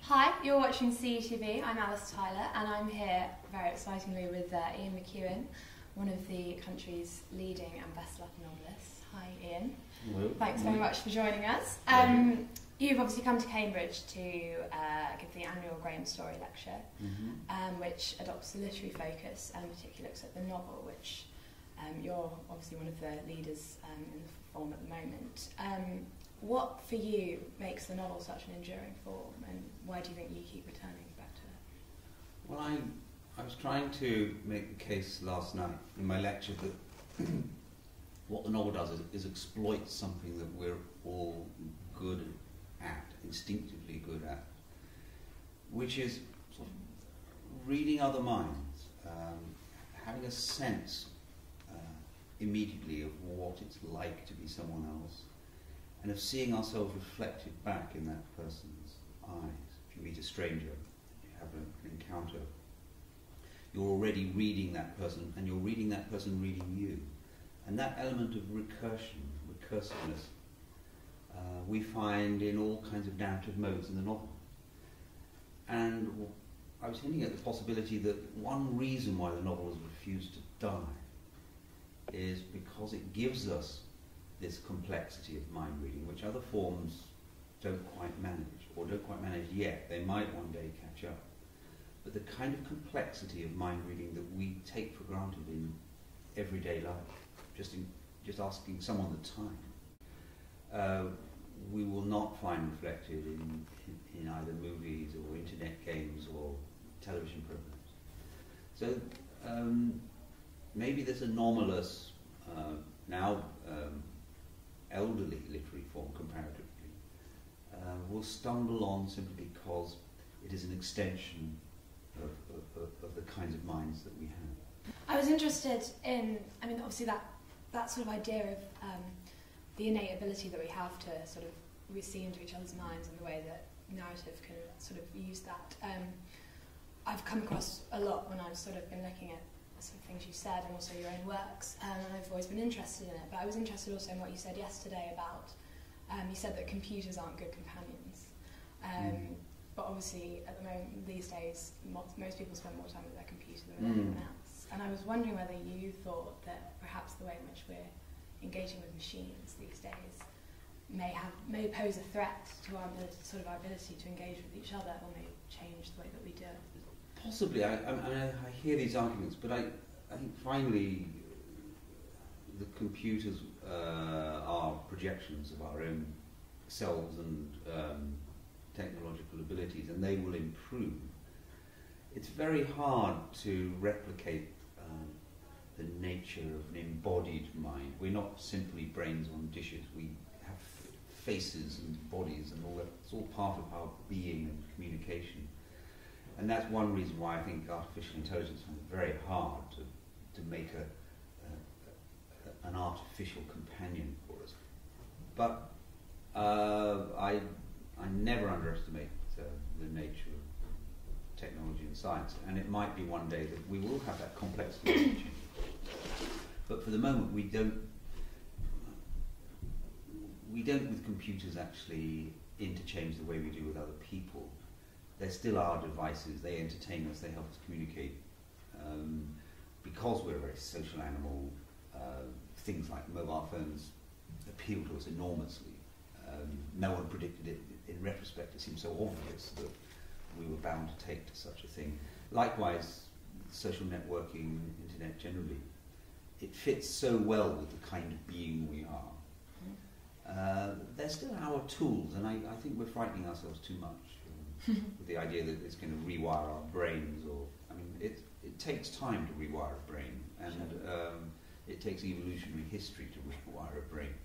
Hi, you're watching CETV. I'm Alice Tyler and I'm here very excitingly with Ian McEwan, one of the country's leading and best-loved novelists. Hi Ian. Hello. Thanks very much for joining us. You've obviously come to Cambridge to give the annual Graham Story lecture, which adopts a literary focus and in particular looks at the novel, which you're obviously one of the leaders in the form at the moment. What for you makes the novel such an enduring form, and why do you think you keep returning back to it? Well, I was trying to make the case last night in my lecture that what the novel does is exploit something that we're all good at, instinctively good at, which is sort of reading other minds, having a sense immediately of what it's like to be someone else, and of seeing ourselves reflected back in that person's eyes. If you meet a stranger, you have an encounter, you're already reading that person, and you're reading that person reading you. And that element of recursiveness, we find in all kinds of narrative modes in the novel. And I was hinting at the possibility that one reason why the novel has refused to die is because it gives us this complexity of mind reading, which other forms don't quite manage, or don't quite manage yet. They might one day catch up. But the kind of complexity of mind reading that we take for granted in everyday life, just asking someone the time, we will not find reflected in either movies or internet games or television programs. So maybe this anomalous, now elderly literary form comparatively, will stumble on simply because it is an extension of the kinds of minds that we have. I was interested in, I mean, obviously that sort of idea of the innate ability that we have to sort of see into each other's minds and the way that narrative can sort of use that. I've come across a lot when I've sort of been looking at the sort of things you said and also your own works, and I've always been interested in it. But I was interested also in what you said yesterday about, you said that computers aren't good companions. But obviously, at the moment, these days, most people spend more time with their computer than with anyone else. And I was wondering whether you thought that perhaps the way in which we're engaging with machines these days may pose a threat to our ability to engage with each other, or may change the way that we do it. Possibly. I hear these arguments, but I think finally the computers are projections of our own selves and technological abilities, and they will improve. It's very hard to replicate the nature of an embodied mind. We're not simply brains on dishes. We have faces and bodies and all that. It's all part of our being and communication. And that's one reason why I think artificial intelligence finds it very hard to make an artificial companion for us. But I never underestimate the nature of technology and science, and it might be one day that we will have that complexity. But for the moment, we don't with computers actually interchange the way we do with other people. They're still our devices. They entertain us. They help us communicate. Because we're a very social animal, things like mobile phones appeal to us enormously. No one predicted it. In retrospect, it seems so obvious that we were bound to take to such a thing. Likewise, social networking, internet generally, it fits so well with the kind of being we are. They're still our tools, and I think we're frightening ourselves too much with the idea that it's going to rewire our brains. Or, I mean, it takes time to rewire a brain, and it takes evolutionary history to rewire a brain.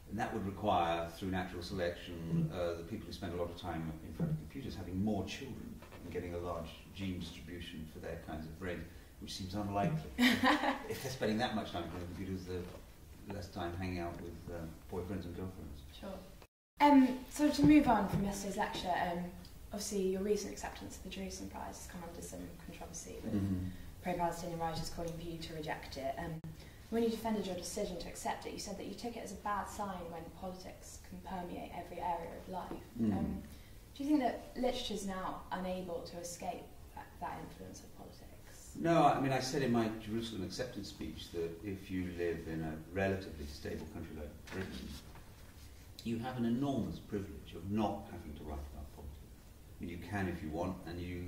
And that would require, through natural selection, the people who spend a lot of time in front of computers having more children and getting a large gene distribution for their kinds of brains, which seems unlikely. If they're spending that much time in front of computers, they're less time hanging out with boyfriends and girlfriends. Sure. So to move on from yesterday's lecture, obviously your recent acceptance of the Jerusalem Prize has come under some controversy, with pro-Palestinian writers calling for you to reject it. When you defended your decision to accept it, you said that you took it as a bad sign when politics can permeate every area of life. Do you think that literature is now unable to escape that influence of politics? No, I mean, I said in my Jerusalem acceptance speech that if you live in a relatively stable country like Britain, you have an enormous privilege of not having to write about politics. I mean, you can if you want, and you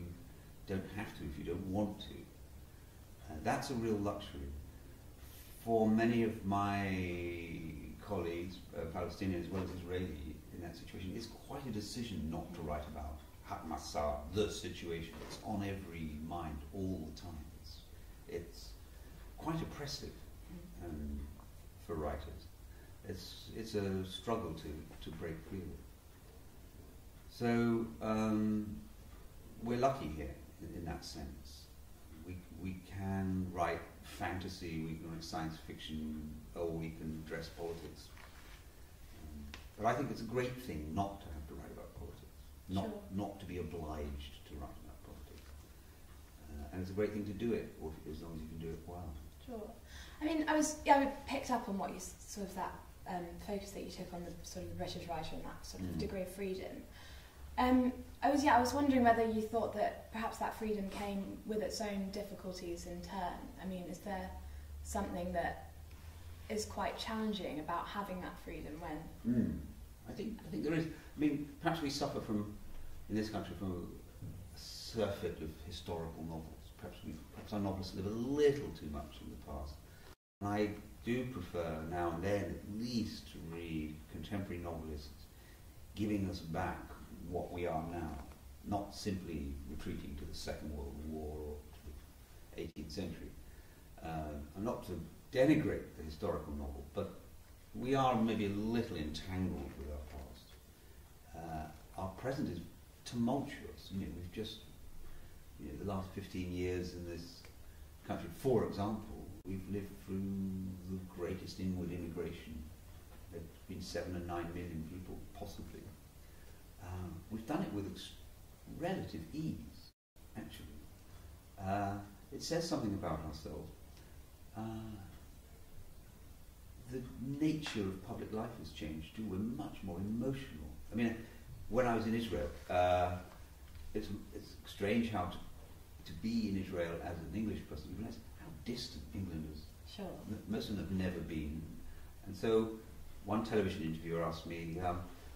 don't have to if you don't want to. That's a real luxury. For many of my colleagues, Palestinian as well as Israeli, in that situation, it's quite a decision not to write about Hamas, the situation. It's on every mind all the time. It's quite oppressive for writers. It's a struggle to break free of it. So we're lucky here in that sense. We can write fantasy, we can write science fiction, or we can address politics. But I think it's a great thing not to have to write about politics, not to be obliged to write about politics. And it's a great thing to do it, as long as you can do it well. Sure. I mean, I picked up on what you sort of that focus that you took on the sort of the British writer and that sort of degree of freedom. I was wondering whether you thought that perhaps that freedom came with its own difficulties in turn. I mean, is there something that is quite challenging about having that freedom when? I think there is. I mean, perhaps we suffer in this country from a surfeit of historical novels. Perhaps our novelists live a little too much in the past. And I do prefer now and then at least to read contemporary novelists giving us back what we are now, not simply retreating to the Second World War or to the 18th century. And not to denigrate the historical novel, but we are maybe a little entangled with our past. Our present is tumultuous. You know, we've just, the last 15 years in this country, for example, we've lived through the greatest inward immigration. There's been 7 and 9 million people, possibly. We've done it with relative ease, actually. It says something about ourselves. The nature of public life has changed too. We're much more emotional. I mean, when I was in Israel, it's strange how to be in Israel as an English person, you realise how distant England is. Sure. Most of them have never been. And so one television interviewer asked me,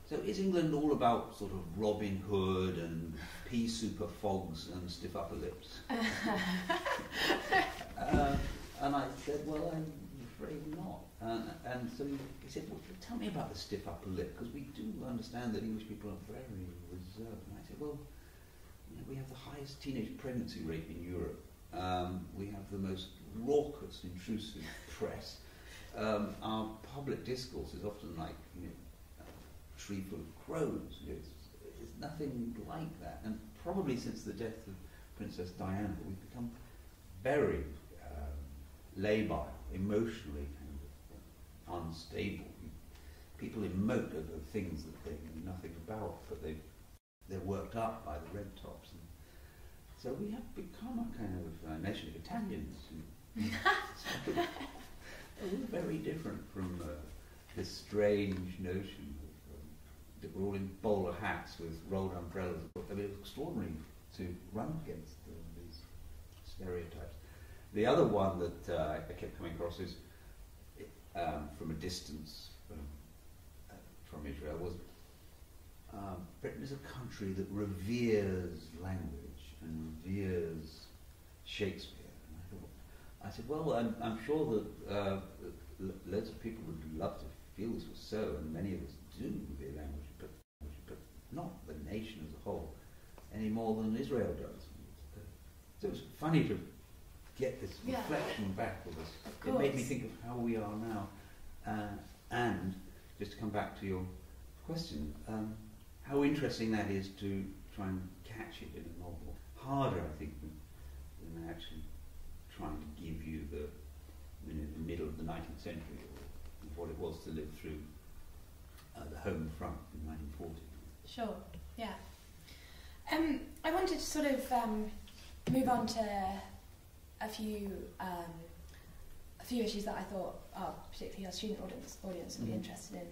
so is England all about sort of Robin Hood and pea soup fogs and stiff upper lips? And I said, well, I'm afraid not. And so he said, well, tell me about the stiff upper lip, because we do understand that English people are very reserved. And I said, well, we have the highest teenage pregnancy rate in Europe. We have the most raucous, intrusive press. Our public discourse is often like, a tree full of crows. It's nothing like that. And probably since the death of Princess Diana, we've become very labile, emotionally kind of unstable. People emote over things that they know nothing about, but they're worked up by the red tops. And so we have become a kind of nation of Italians. We're very different from this strange notion that we're all in bowler hats with rolled umbrellas. I mean, it's extraordinary to run against these stereotypes. The other one that I kept coming across is, from a distance from Israel, was Britain is a country that reveres language and reveres Shakespeare. And I said, well, I'm sure that loads of people would love to feel this was so, and many of us do revere language, but not the nation as a whole, any more than Israel does. So it was funny to get this reflection back with us. It made me think of how we are now. And just to come back to your question, how interesting that is to try and catch it in a novel. Harder, I think, than actually trying to give you the middle of the 19th century, or what it was to live through the home front in 1940. Sure, yeah. I wanted to sort of move on to a few issues that I thought, particularly our student audience would be interested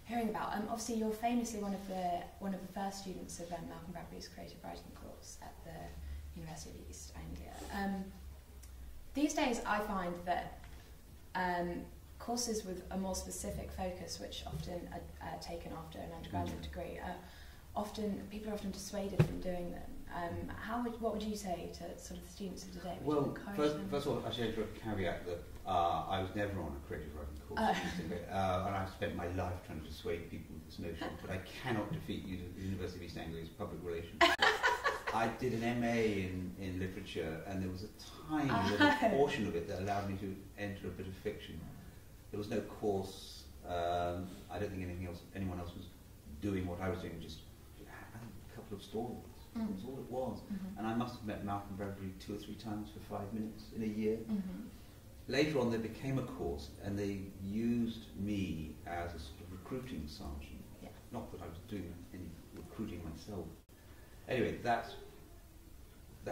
hearing about. Obviously, you're famously one of the first students of Malcolm Bradbury's creative writing course at the University of East Anglia. These days, I find that courses with a more specific focus, which often are taken after an undergraduate degree, people are often dissuaded from doing them. What would you say to sort of the students of today? Well, first of all, I should throw a caveat that I was never on a creative writing course, and I've spent my life trying to dissuade people with this notion, but I cannot defeat the University of East Anglia's public relations. I did an MA in literature, and there was a tiny little portion of it that allowed me to enter a bit of fiction. There was no course. I don't think anyone else was doing what I was doing, just a couple of stories. That's all it was. And I must have met Malcolm Bradbury 2 or 3 times for 5 minutes in a year. Later on, there became a course, and they used me as a sort of recruiting sergeant. Yeah. Not that I was doing any recruiting myself. Anyway, that's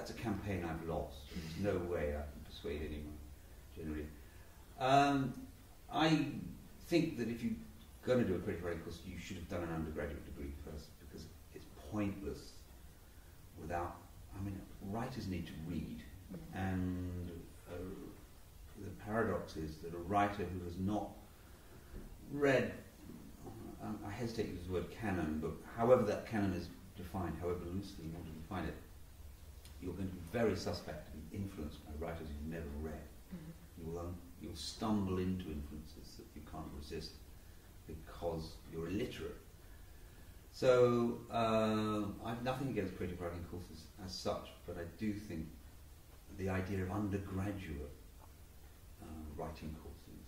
a campaign I've lost. There's no way I can persuade anyone, generally. I think that if you're going to do a creative writing course, you should have done an undergraduate degree first, because it's pointless without... writers need to read, and the paradox is that a writer who has not read, I hesitate to use the word canon, but however that canon is defined, however loosely you want to define it, you're going to be very suspect to be influenced by writers you've never read. You'll stumble into influences that you can't resist because you're illiterate. So I've nothing against creative writing courses as such, but I do think the idea of undergraduate writing courses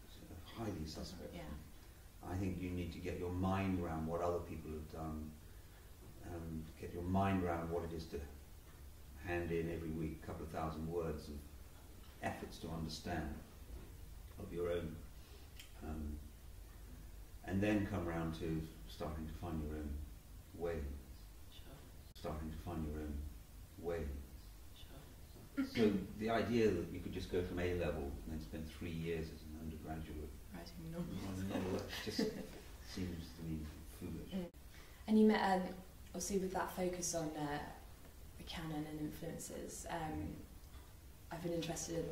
is highly suspect. Yeah. I think you need to get your mind around what other people have done, get your mind around what it is to hand in every week a couple of thousand words of efforts to understand of your own, and then come around to starting to find your own ways. Starting to find your own ways. So the idea that you could just go from A level and then spend 3 years as an undergraduate writing on a novel, just seems to me foolish. And you met, obviously, with that focus on the canon and influences. I've been interested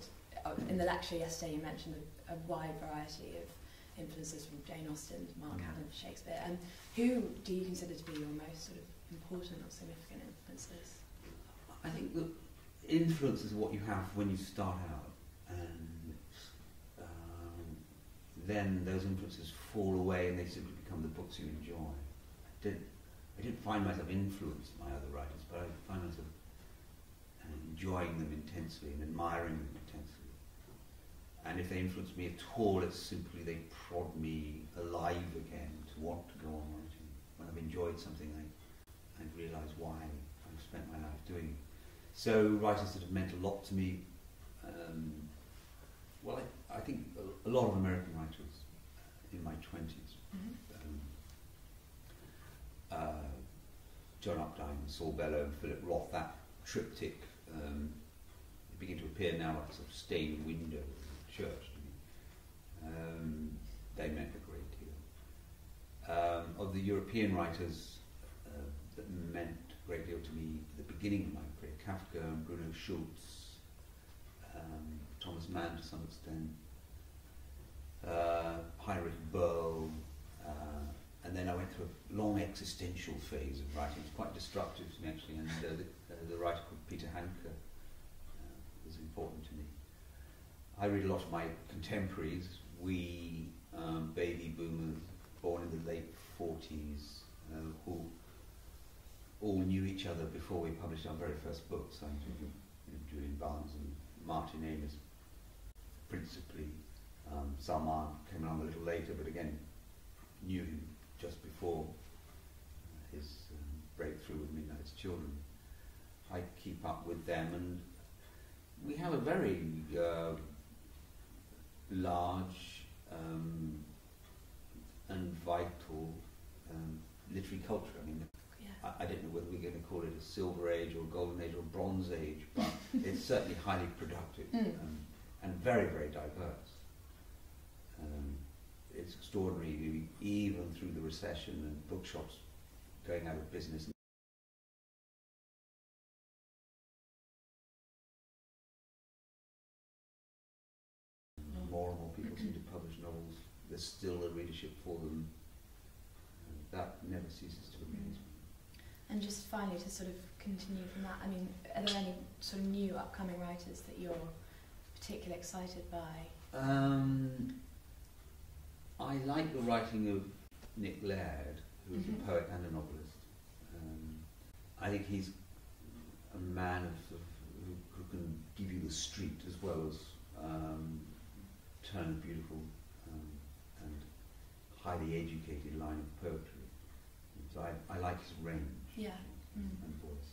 in the lecture yesterday. You mentioned a wide variety of influences from Jane Austen to Mark Allen to Shakespeare. And who do you consider to be your most sort of important or significant influences? I think that influence is what you have when you start out, and then those influences fall away and they simply become the books you enjoy. I didn't find myself influenced by other writers, but I find myself enjoying them intensely and admiring them intensely. And if they influence me at all, it's simply they prod me alive again to want to go on writing. When I've enjoyed something, I realise why I've spent my life doing it. So writers that have meant a lot to me, I think a lot of American writers in my 20s, John Updike, Saul Bellow and Philip Roth, that triptych, they begin to appear now like a sort of stained window in the church to me. They meant a great deal. Of the European writers that meant a great deal to me at the beginning of my career, Kafka and Bruno Schulz, Thomas Mann to some extent, Heinrich Böll, and then I went through a long existential phase of writing. It's quite destructive to me, actually, and the writer called Peter Handke was important to me. I read a lot of my contemporaries, baby boomers, born in the late 40s, who all knew each other before we published our very first books. I'm thinking of Julian Barnes and Martin Amis, principally. Salman came along a little later, but again, knew him just before his breakthrough with Midnight's Children. I keep up with them, and we have a very large and vital literary culture. I mean, I don't know whether we're going to call it a silver age or golden age or bronze age, but it's certainly highly productive and very, very diverse. It's extraordinary, even through the recession and bookshops going out of business. More and more people seem to publish novels. There's still a readership for them. That never ceases to amaze me. And just finally, to sort of continue from that, I mean, are there any sort of new upcoming writers that you're particularly excited by? I like the writing of Nick Laird, who is a poet and a novelist. I think he's a man who can give you the street as well as turn a beautiful and highly educated line of poetry. So I like his range and voice.